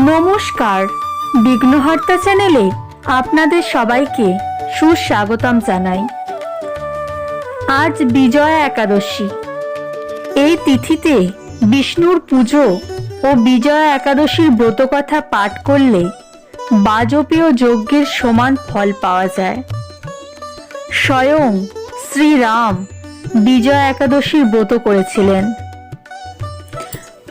নমস্কার, বিঘ্নহর্তা চ্যানেলে আপনাদের সবাইকে সুস্বাগতম জানাই। আজ বিজয়া একাদশী। এই তিথিতে বিষ্ণুর পুজো ও বিজয়া একাদশীর ব্রতকথা পাঠ করলে বাজপেয় যজ্ঞের সমান ফল পাওয়া যায়। স্বয়ং শ্রীরাম বিজয়া একাদশীর ব্রত করেছিলেন।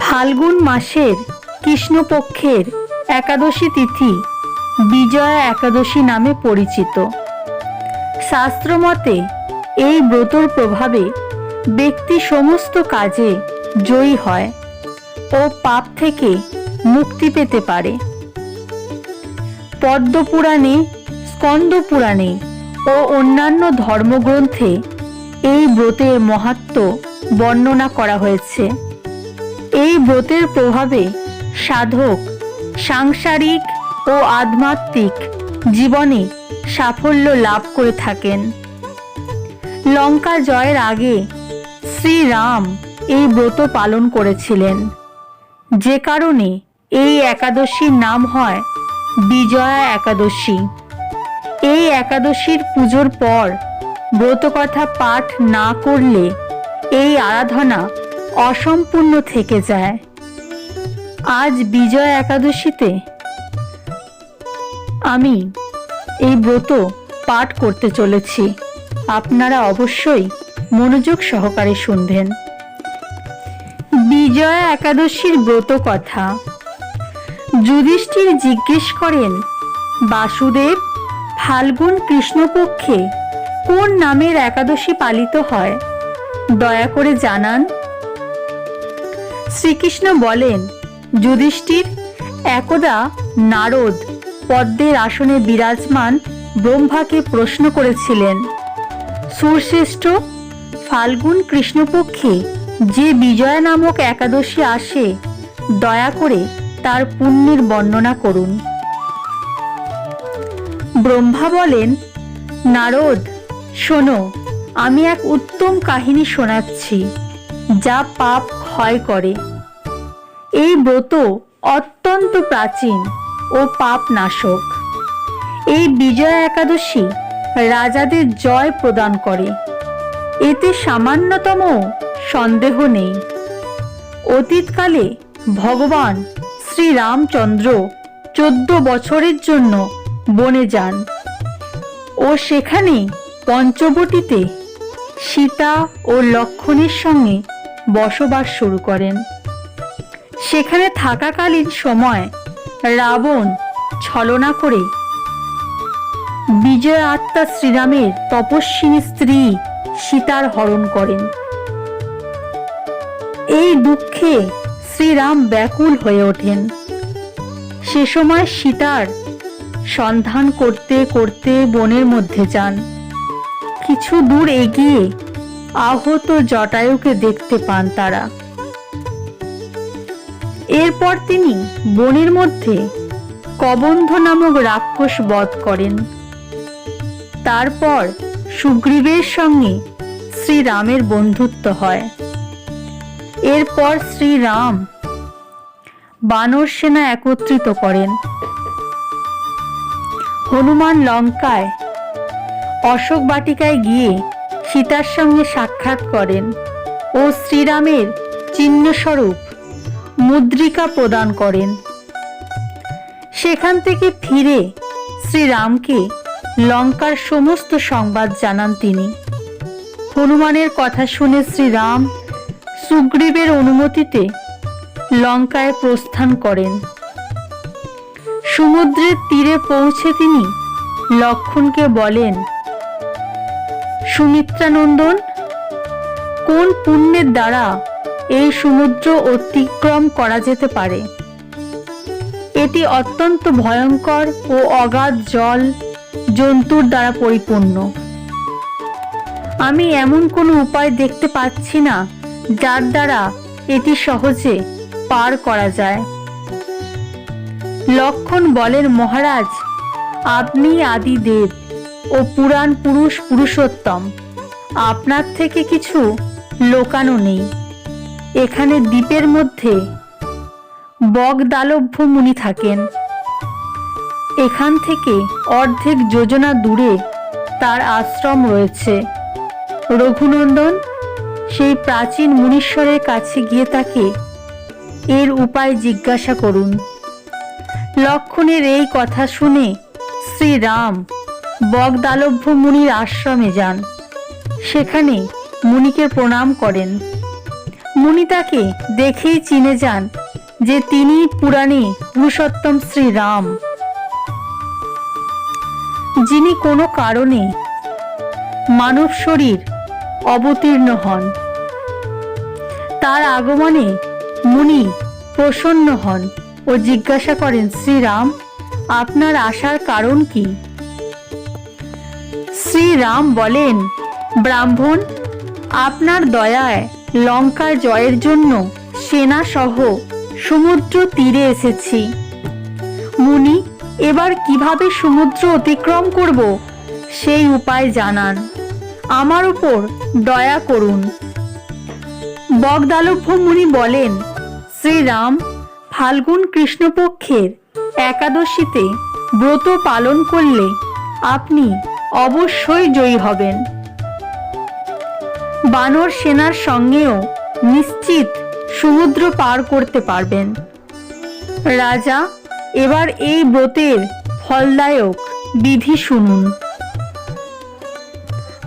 ফাল্গুন মাসের কৃষ্ণপক্ষের একাদশী তিথি বিজয়া একাদশী নামে পরিচিত। শাস্ত্রমতে এই ব্রতর প্রভাবে ব্যক্তি সমস্ত কাজে জয়ী হয় ও পাপ থেকে মুক্তি পেতে পারে। পদ্মপুরাণে, স্কন্দপুরাণে ও অন্যান্য ধর্মগ্রন্থে এই ব্রতের মাহাত্ম্য বর্ণনা করা হয়েছে। এই ব্রতের প্রভাবে সাধক সাংসারিক ও আধ্যাত্মিক জীবনে সাফল্য লাভ করে থাকেন। লঙ্কা জয়ের আগে শ্রীরাম এই ব্রত পালন করেছিলেন, যে কারণে এই একাদশীর নাম হয় বিজয়া একাদশী। এই একাদশীর পুজোর পর ব্রতকথা পাঠ না করলে এই আরাধনা অসম্পূর্ণ থেকে যায়। আজ বিজয়া একাদশীতে আমি এই ব্রত পাঠ করতে চলেছি। আপনারা অবশ্যই মনোযোগ সহকারে শুনবেন। বিজয়া একাদশীর ব্রত কথা। যুধিষ্ঠির জিজ্ঞেস করেন, বাসুদেব, ফাল্গুন কৃষ্ণপক্ষে কোন নামের একাদশী পালিত হয়? দয়া করে জানান। শ্রীকৃষ্ণ বলেন, যুধিষ্ঠির, একদা নারদ পদ্মের আসনে বিরাজমান ব্রহ্মাকে প্রশ্ন করেছিলেন, সুরশ্রেষ্ঠ, ফাল্গুন কৃষ্ণপক্ষে যে বিজয়া নামক একাদশী আসে, দয়া করে তার পুণ্যের বর্ণনা করুন। ব্রহ্মা বলেন, নারদ, শোনো, আমি এক উত্তম কাহিনী শোনাচ্ছি যা পাপ ক্ষয় করে। এই ব্রত অত্যন্ত প্রাচীন ও পাপ নাশক। এই বিজয়া একাদশী রাজাদের জয় প্রদান করে, এতে সামান্যতম সন্দেহ নেই। অতীতকালে ভগবান শ্রীরামচন্দ্র 14 বছরের জন্য বনে যান ও সেখানে পঞ্চবটিতে সীতা ও লক্ষ্মণের সঙ্গে বসবাস শুরু করেন। সেখানে থাকাকালীন সময় রাবণ ছলনা করে বিজয় আত্মা শ্রীরামের তপস্বিনী স্ত্রী সীতার হরণ করেন। এই দুঃখে শ্রীরাম ব্যাকুল হয়ে ওঠেন। সে সময় সীতার সন্ধান করতে করতে বনের মধ্যে যান। কিছু দূর এগিয়ে আহত জটায়ুকে দেখতে পান তারা। এরপর তিনি বনের মধ্যে কবন্ধ নামক রাক্ষস বধ করেন। তারপর সুগ্রীবের সঙ্গে শ্রীরামের বন্ধুত্ব হয়। এরপর শ্রীরাম বানর সেনা একত্রিত করেন। হনুমান লঙ্কায় অশোক বাটিকায় গিয়ে সীতার সঙ্গে সাক্ষাৎ করেন ও শ্রীরামের চিহ্নস্বরূপ মুদ্রিকা প্রদান করেন। সেখান থেকে ফিরে শ্রীরামকে লঙ্কার সমস্ত সংবাদ জানান তিনি। হনুমানের কথা শুনে শ্রীরাম সুগ্রীবের অনুমতিতে লঙ্কায় প্রস্থান করেন। সমুদ্রের তীরে পৌঁছে তিনি লক্ষ্মণকে বলেন, সুমিত্রানন্দন, কোন পুণ্যের দ্বারা এই সমুদ্র অতিক্রম করা যেতে পারে? এটি অত্যন্ত ভয়ঙ্কর ও অগাধ জল জন্তুর দ্বারা পরিপূর্ণ। আমি এমন কোনো উপায় দেখতে পাচ্ছি না যার দ্বারা এটি সহজে পার করা যায়। লক্ষ্মণ বলেন, মহারাজ, আপনি আদি দেব ও পুরাণ পুরুষ পুরুষোত্তম, আপনার থেকে কিছু লোকানো নেই। এখানে দ্বীপের মধ্যে বগদালভ্য মুনি থাকেন। এখান থেকে অর্ধেক যোজনা দূরে তার আশ্রম রয়েছে। রঘুনন্দন সেই প্রাচীন মুনীশ্বরের কাছে গিয়ে তাকে এর উপায় জিজ্ঞাসা করুন। লক্ষণের এই কথা শুনে শ্রীরাম বগদালভ্য মুনির আশ্রমে যান। সেখানে মুনিকে প্রণাম করেন। মুনি তাকে দেখেই চিনে যান যে তিনি পুরাণে পুরুষোত্তম শ্রীরাম, যিনি কোনো কারণে মানব শরীর অবতীর্ণ হন। তার আগমনে মুনি প্রসন্ন হন ও জিজ্ঞাসা করেন, শ্রীরাম, আপনার আসার কারণ কি? শ্রীরাম বলেন, ব্রাহ্মণ, আপনার দয়ায় লঙ্কা জয়ের জন্য সেনা সহ সমুদ্র তীরে এসেছি। মুনি, এবার কিভাবে সমুদ্র অতিক্রম করব সেই উপায় জানান। আমার উপর দয়া করুন। বগদালভ্য মুনি বলেন, শ্রীরাম, ফাল্গুন কৃষ্ণপক্ষের একাদশীতে ব্রত পালন করলে আপনি অবশ্যই জয়ী হবেন। বানর সেনার সঙ্গেও নিশ্চিত সমুদ্র পার করতে পারবেন। রাজা, এবার এই ব্রতের ফলদায়ক বিধি শুনুন।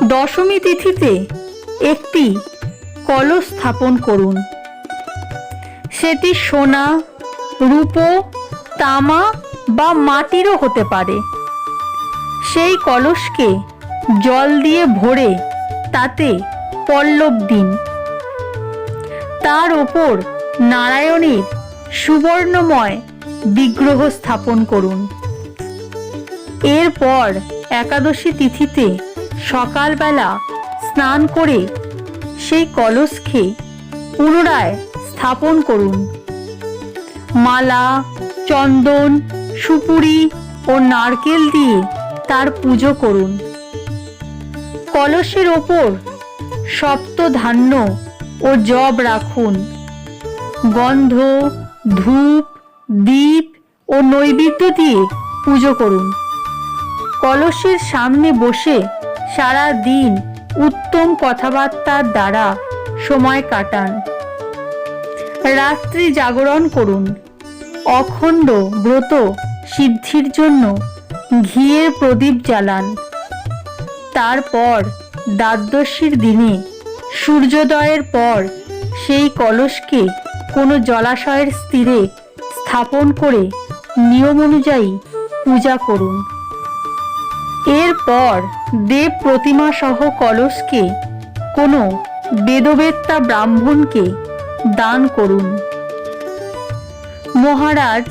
দশমী তিথিতে একটি কলস স্থাপন করুন। সেটি সোনা, রূপো, তামা বা মাটিরও হতে পারে। সেই কলসকে জল দিয়ে ভরে তাতে পল্লব দিন। তার ওপর নারায়ণের সুবর্ণময় বিগ্রহ স্থাপন করুন। এরপর একাদশী তিথিতে সকালবেলা স্নান করে সেই কলসকে পুনরায় স্থাপন করুন। মালা, চন্দন, সুপুরি ও নারকেল দিয়ে তার পুজো করুন। কলসের ওপর সপ্তধান্য ও জব রাখুন। গন্ধ, ধূপ, দীপ ও নৈবেদ্য দিয়ে পুজো করুন। কলসের সামনে বসে সারা দিন উত্তম কথাবার্তার দ্বারা সময় কাটান। রাত্রি জাগরণ করুন। অখণ্ড ব্রত সিদ্ধির জন্য ঘিয়ের প্রদীপ জ্বালান। তারপর দ্বাদশীর দিনে সূর্যোদয়ের পর সেই কলসকে কোনো জলাশয়ের তীরে স্থাপন করে নিয়ম অনুযায়ী পূজা করুন। এরপর দেব প্রতিমা সহ কলসকে কোনো বেদবেত্তা ব্রাহ্মণকে দান করুন। মহারাজ,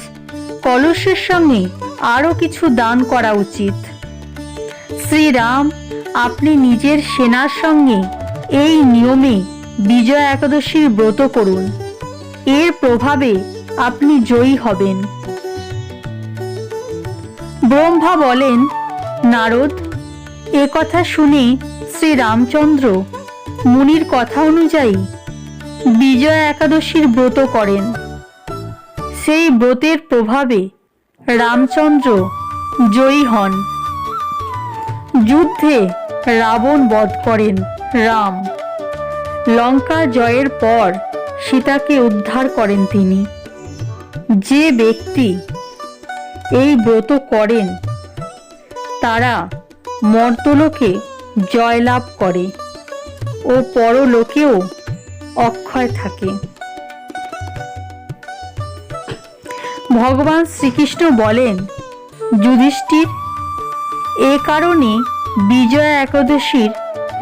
কলসের সঙ্গে আরও কিছু দান করা উচিত। শ্রীরাম, আপনি নিজের সেনার সঙ্গে এই নিয়মে বিজয়া একাদশীর ব্রত করুন। এর প্রভাবে আপনি জয়ী হবেন। ব্রহ্মা বলেন, নারদ, এ কথা শুনে শ্রীরামচন্দ্র মুনির কথা অনুযায়ী বিজয়া একাদশীর ব্রত করেন। সেই ব্রতের প্রভাবে রামচন্দ্র জয়ী হন। যুদ্ধে রাবণ বধ করেন রাম। লঙ্কা জয়ের পর সীতাকে উদ্ধার করেন তিনি। যে ব্যক্তি এই ব্রত করেন তারা মর্ত্যলোকে জয়লাভ করে ও পরলোকেও অক্ষয় থাকে। ভগবান শ্রীকৃষ্ণ বলেন, যুধিষ্ঠির, এ কারণে বিজয়া একাদশীর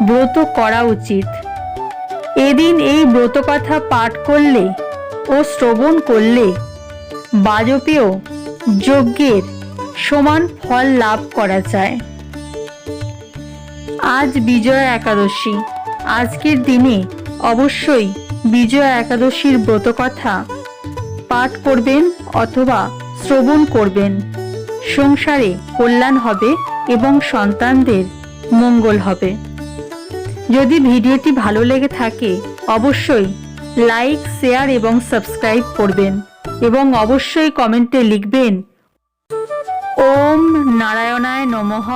ব্রত করা উচিত। এদিন এই ব্রতকথা পাঠ করলে ও শ্রবণ করলে বাজপেয় যজ্ঞের সমান ফল লাভ করা যায়। আজ বিজয়া একাদশী। আজকের দিনে অবশ্যই বিজয়া একাদশীর ব্রতকথা পাঠ করবেন অথবা শ্রবণ করবেন। সংসারে কল্যাণ হবে এবং সন্তানদের মঙ্গল হবে। যদি ভিডিওটি ভালো লেগে থাকে অবশ্যই লাইক, শেয়ার এবং সাবস্ক্রাইব করবেন। এবং অবশ্যই কমেন্টে লিখবেন ওম নারায়ণায় নমঃ।